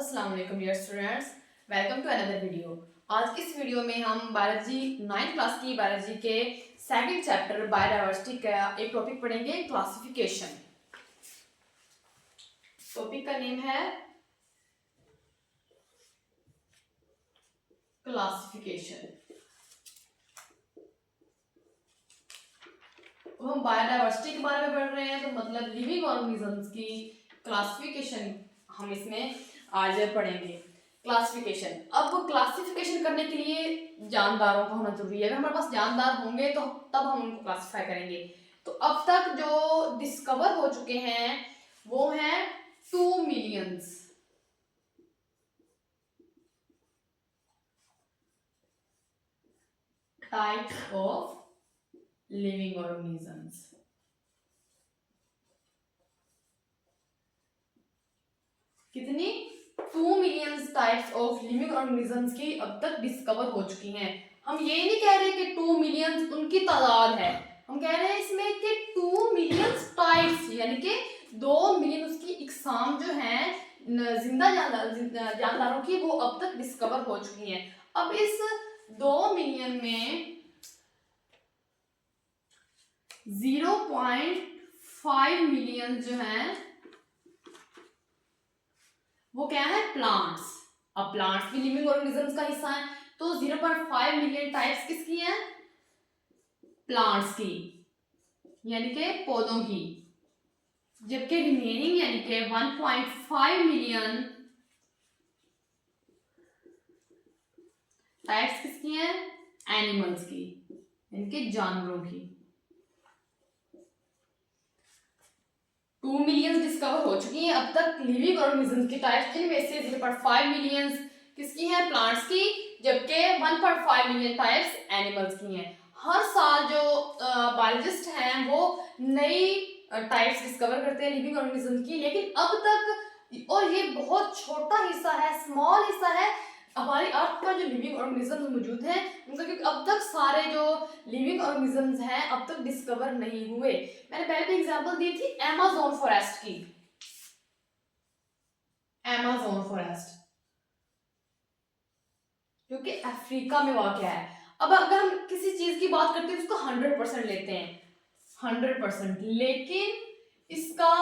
अस्सलाम वालेकुम dear students, welcome to another video. आज की इस वीडियो में हम बायोलॉजी 9th क्लास की बायोलॉजी के सेकंड चैप्टर बायोडायवर्सिटी का एक टॉपिक पढ़ेंगे, क्लासिफिकेशन। टॉपिक का नेम है क्लासिफिकेशन। तो हम बायोडायवर्सिटी के बारे में पढ़ रहे हैं, तो मतलब लिविंग ऑर्गेनिजम्स की क्लासिफिकेशन हम इसमें आज पढ़ेंगे। क्लासिफिकेशन, अब क्लासिफिकेशन करने के लिए जानदारों का होना जरूरी है। अगर हमारे पास जानदार होंगे तो तब हम उनको क्लासिफाई करेंगे। तो अब तक जो डिस्कवर हो चुके हैं वो हैं 2 millions types of living organisms. कितनी 2 millions types of living organisms की अब तक डिस्कवर हो चुकी हैं। हम ये नहीं कह रहे कि 2 मिलियंस उनकी तादाद है, हम कह रहे हैं इसमें कि 2 मिलियंस टाइप्स यानी कि 2 मिलियन उसकी इकसाम जो है जिंदा जानदारों की वो अब तक डिस्कवर हो चुकी हैं। अब इस 2 मिलियन में 0.5 मिलियन जो हैं वो क्या है, प्लांट्स। अब प्लांट्स भी लिविंग ऑर्गेनिजम्स का हिस्सा है, तो 0.5 मिलियन टाइप्स किसकी हैं, प्लांट्स की यानी कि पौधों की। जबकि रिमेनिंग यानी कि 1.5 मिलियन टाइप्स किसकी हैं, एनिमल्स की यानी कि जानवरों की। 2 मिलियन डिस्कवर हो चुकी हैं अब तक लिविंग ऑर्गेनिजम्स की टाइप्स, जिनमें से 0.5 मिलियन किसकी हैं, प्लांट्स की, जबकि 1.5 मिलियन टाइप्स एनिमल्स की हैं। हर साल जो बायोलॉजिस्ट हैं वो नई टाइप्स डिस्कवर करते हैं लिविंग ऑर्गेनिजम्स की, लेकिन अब तक, और ये बहुत छोटा हिस्सा है, स्मॉल हिस्सा है हमारी अर्थ पर जो लिविंग ऑर्गेनिजम्स मौजूद हैं उनका, क्योंकि अब तक सारे जो लिविंग ऑर्गेनिजम्स हैं अब तक डिस्कवर नहीं हुए। मैंने पहले भी एग्जांपल दी थी अमेज़न फॉरेस्ट की, अमेज़न फॉरेस्ट जो कि अफ्रीका में वाक़ है। अब अगर हम किसी चीज की बात करते हैं उसको 100% लेते हैं, 100%, लेकिन इसका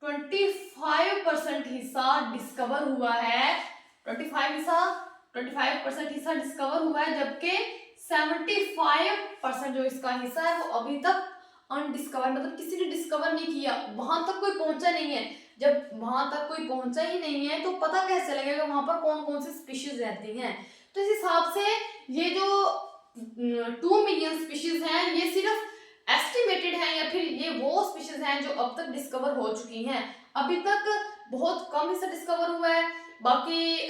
25% हिस्सा डिस्कवर हुआ है, 25% हिस्सा डिस्कवर हुआ है, जबकि 75% जो इसका हिस्सा है वो अभी तक अनडिस्कवर, मतलब किसी ने डिस्कवर नहीं किया, वहां तक कोई पहुंचा नहीं है। जब वहां तक कोई पहुंचा ही नहीं है तो पता कैसे लगेगा वहां पर कौन कौन सी स्पीशीज रहती हैं। तो इस हिसाब से ये जो 2 मिलियन स्पीशीज हैं ये सिर्फ एस्टिमेटेड है, या फिर ये वो स्पीशीज हैं जो अब तक डिस्कवर हो चुकी हैं। अभी तक बहुत कम हिस्सा डिस्कवर हुआ है, बाकी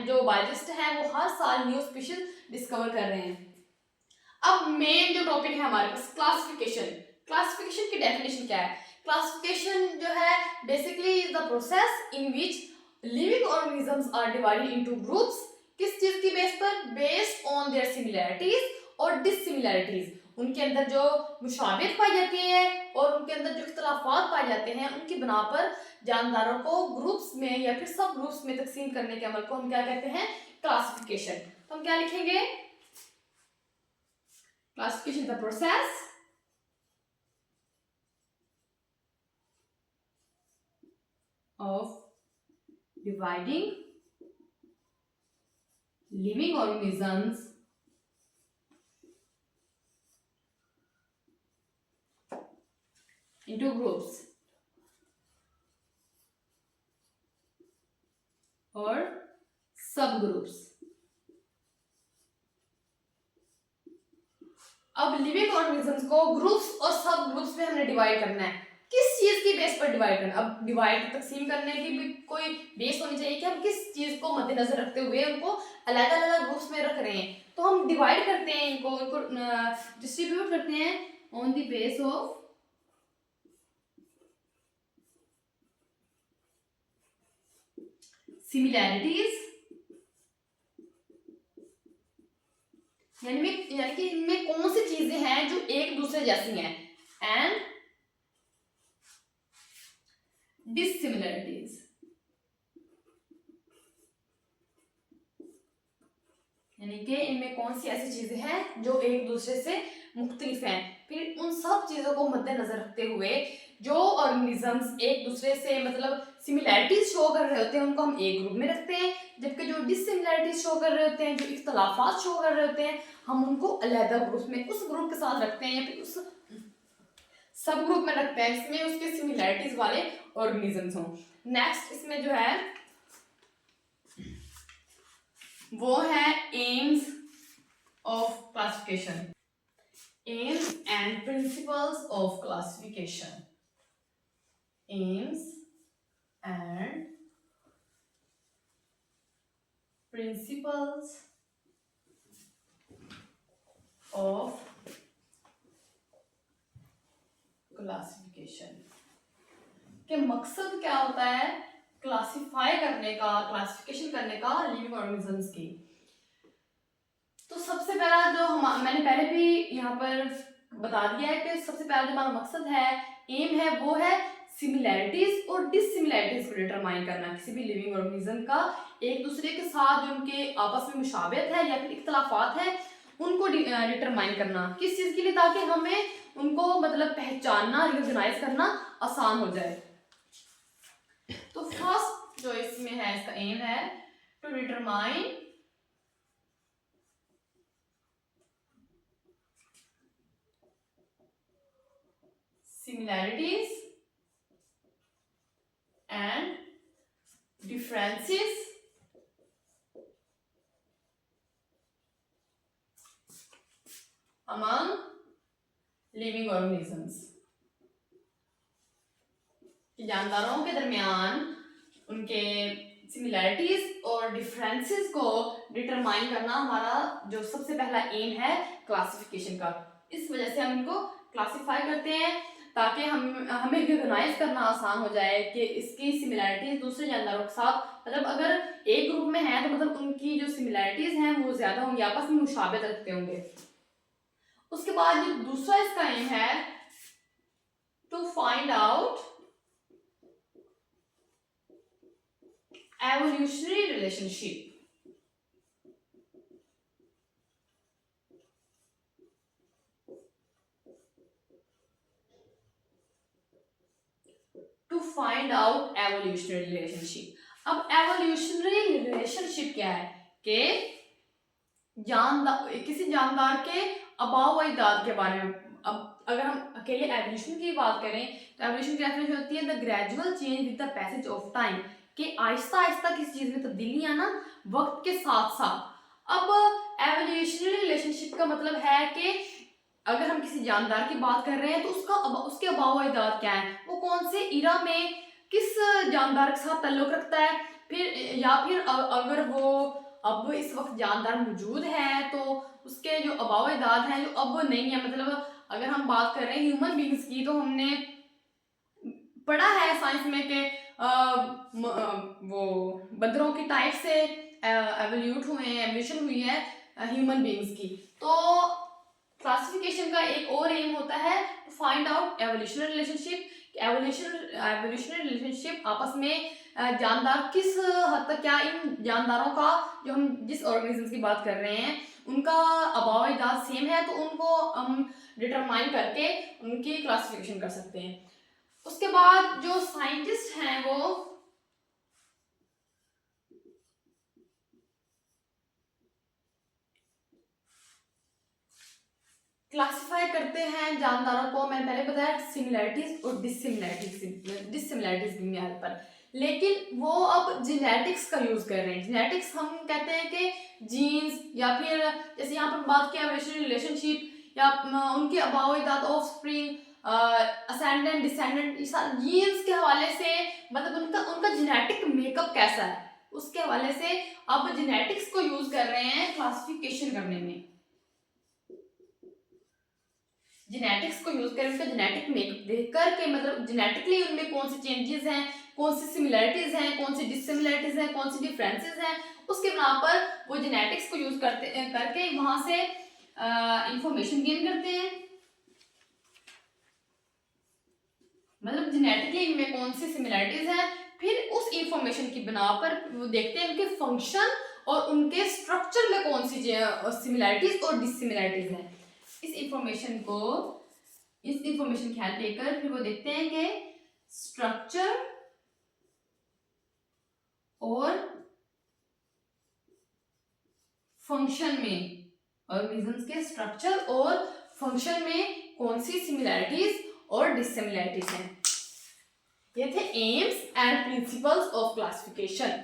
जो बायोलॉजिस्ट हैं वो हर साल न्यू स्पीशीज डिस्कवर कर रहे हैं। अब मेन जो टॉपिक है हमारे पास क्लासिफिकेशन। क्लासिफिकेशन की डेफिनेशन क्या है, क्लासिफिकेशन जो है basically is the process in which living organisms are divided into groups. किस चीज की बेस पर, बेस्ड ऑन देयर सिमिलैरिटीज और डिससिमिलैरिटीज, उनके अंदर जो मुशाबियत पाई जाती है और उनके अंदर जो इख्तलाफात पाए जाते हैं उनकी बिना पर जानदारों को ग्रुप्स में या फिर सब ग्रुप्स में तकसीम करने के अमल को हम क्या कहते हैं, क्लासिफिकेशन। तो हम क्या लिखेंगे, classification is the process of dividing living organisms into groups or subgroups। अब लिविंग ऑर्गेनिजम्स को ग्रुप्स और सब ग्रुप्स में हमने डिवाइड करना है। किस चीज की बेस पर डिवाइड करना, अब डिवाइड तकसीम करने की भी कोई बेस होनी चाहिए कि हम किस चीज को मद्देनजर रखते हुए उनको अलग अलग ग्रुप्स में रख रहे हैं। तो हम डिवाइड करते हैं, इनको डिस्ट्रीब्यूट करते हैं on the base of similarities, यानी कि इनमें कौन सी चीजें हैं जो एक दूसरे जैसी हैं, एंड डिससिमिलैरिटीज, यानी कि इनमें कौन सी ऐसी चीजें हैं जो एक दूसरे से मुख्तलिफ हैं। फिर उन सब चीजों को मद्देनजर रखते हुए जो ऑर्गेनिजम्स एक दूसरे से मतलब सिमिलैरिटीज शो कर रहे होते हैं उनको हम एक ग्रुप में रखते हैं, जबकि जो डिससिमिलैरिटीज शो कर रहे होते हैं, जो इख्तलाफात शो कर रहे होते हैं, हम उनको अलग ग्रुप में उस ग्रुप के साथ रखते हैं या फिर उस सब ग्रुप में रखते हैं जिसमें उसके सिमिलैरिटीज वाले ऑर्गेनिजम्स हों। नेक्स्ट इसमें जो है वो है AIIMS of classification, AIIMS and principles of classification, AIIMS and principles of classification के मकसद क्या होता है क्लासिफाई करने का, क्लासिफिकेशन करने का लिविंग ऑर्गेनिजम्स की। तो सबसे पहला जो मैंने पहले भी यहाँ पर बता दिया है कि सबसे पहला जो हमारा मकसद है, एम है, वो है सिमिलैरिटीज और डिससिमिलैरिटीज को डिटरमाइन करना। किसी भी लिविंग ऑर्गेनिज्म का एक दूसरे के साथ जो उनके आपस में मुशाबहत है या फिर इख्तलाफात है उनको डिटरमाइन करना। किस चीज के लिए? ताकि हमें उनको मतलब पहचानना, रिकॉग्नाइज करना आसान हो जाए। तो फर्स्ट जो इसमें है, इसका एम है to determine similarities and differences among living organisms, जानदारों के दरमियान उनके सिमिलैरिटीज और डिफरेंसेस को डिटरमाइन करना हमारा जो सबसे पहला एम है क्लासिफिकेशन का। इस वजह से हम इनको क्लासिफाई करते हैं ताकि हमें रिकॉग्नाइज करना आसान हो जाए कि इसकी सिमिलैरिटीज दूसरे जानदारों के साथ, मतलब अगर एक ग्रुप में है तो मतलब उनकी जो सिमिलैरिटीज हैं वो ज्यादा होंगी, आपस में मुशाबहत रखते होंगे। उसके बाद जो दूसरा इसका एम है to find out evolutionary relationship, to find out evolutionary relationship. अब एवोल्यूशनरी रिलेशनशिप क्या है कि किसी जानदार के अबाव व इजाद के बारे में। अब अगर हम अकेले एवोल्यूशन की बात करें तो एवोल्यूशन की डेफिनेशन होती है the gradual change with the passage of time, कि आहिस्ता आहिस्ता किसी चीज में तब्दीली आना वक्त के साथ साथ। अब एवोल्यूशनरी रिलेशनशिप का मतलब है कि अगर हम किसी जानदार की बात कर रहे हैं तो उसके अबाव व इजाद क्या है, वो कौन से इरा में किस जानदार के साथ ताल्लुक रखता है, फिर या फिर अगर वो अब इस वक्त जानदार मौजूद है तो उसके जो अबाव इजाद हैं जो अब नहीं है। मतलब अगर हम बात कर रहे हैं ह्यूमन बींग्स की तो हमने पढ़ा है साइंस में कि वो बंदरों की टाइप से एवोल्यूट हुए हैं, एवोल्यूशन हुई है ह्यूमन बींग्स की। तो क्लासिफिकेशन का एक और एम होता है to find out evolutionary relationship. Evolutionary relationship आपस में जानदार किस हद तक, क्या इन जानदारों का जो हम जिस ऑर्गेनिज्म की बात कर रहे हैं उनका अबाव इजाद सेम है तो उनको हम डिटरमाइन करके उनकी क्लासिफिकेशन कर सकते हैं। उसके बाद जो साइंटिस्ट हैं वो क्लासिफाई करते हैं जानदारों को, मैंने पहले बताया सिमिलैरिटीज और डिससिमिलैरिटीज की बुनियाद पर, लेकिन वो अब जेनेटिक्स का यूज कर रहे हैं। जेनेटिक्स हम कहते हैं कि जीन्स या फिर जैसे यहाँ पर बात किया एवोल्यूशनरी रिलेशनशिप या उनके अबाव इजाद ऑफस्प्रिंग, असेंडेंट डिसेंडेंट, जीन्स के हवाले से मतलब उनका जेनेटिक मेकअप कैसा है उसके हवाले से अब जेनेटिक्स को यूज कर रहे हैं क्लासिफिकेशन करने में। जेनेटिक्स को यूज कर उनका जेनेटिक मेकअप देख कर के मतलब जेनेटिकली उनमें कौन से चेंजेस हैं, कौन सी सिमिलैरिटीज हैं, कौन सी डिससिमिलैरिटीज हैं, कौन सी डिफरेंसेस हैं, उसके बिना पर वो जेनेटिक्स को यूज करके वहां से इंफॉर्मेशन गेन करते हैं। मतलब जेनेटिकली इनमें कौन सी सिमिलैरिटीज हैं, फिर उस इंफॉर्मेशन की बिना पर वो देखते हैं उनके फंक्शन और उनके स्ट्रक्चर में कौन सी सिमिलैरिटीज और डिसिमिलैरिटीज हैं। इस इंफॉर्मेशन ख्याल लेकर फिर वो देखते हैं कि स्ट्रक्चर और फंक्शन में, ऑर्गेनिजम्स के स्ट्रक्चर और फंक्शन में कौन सी सिमिलैरिटीज और डिसिमिलैरिटीज हैं। ये थे AIIMS and principles of classification.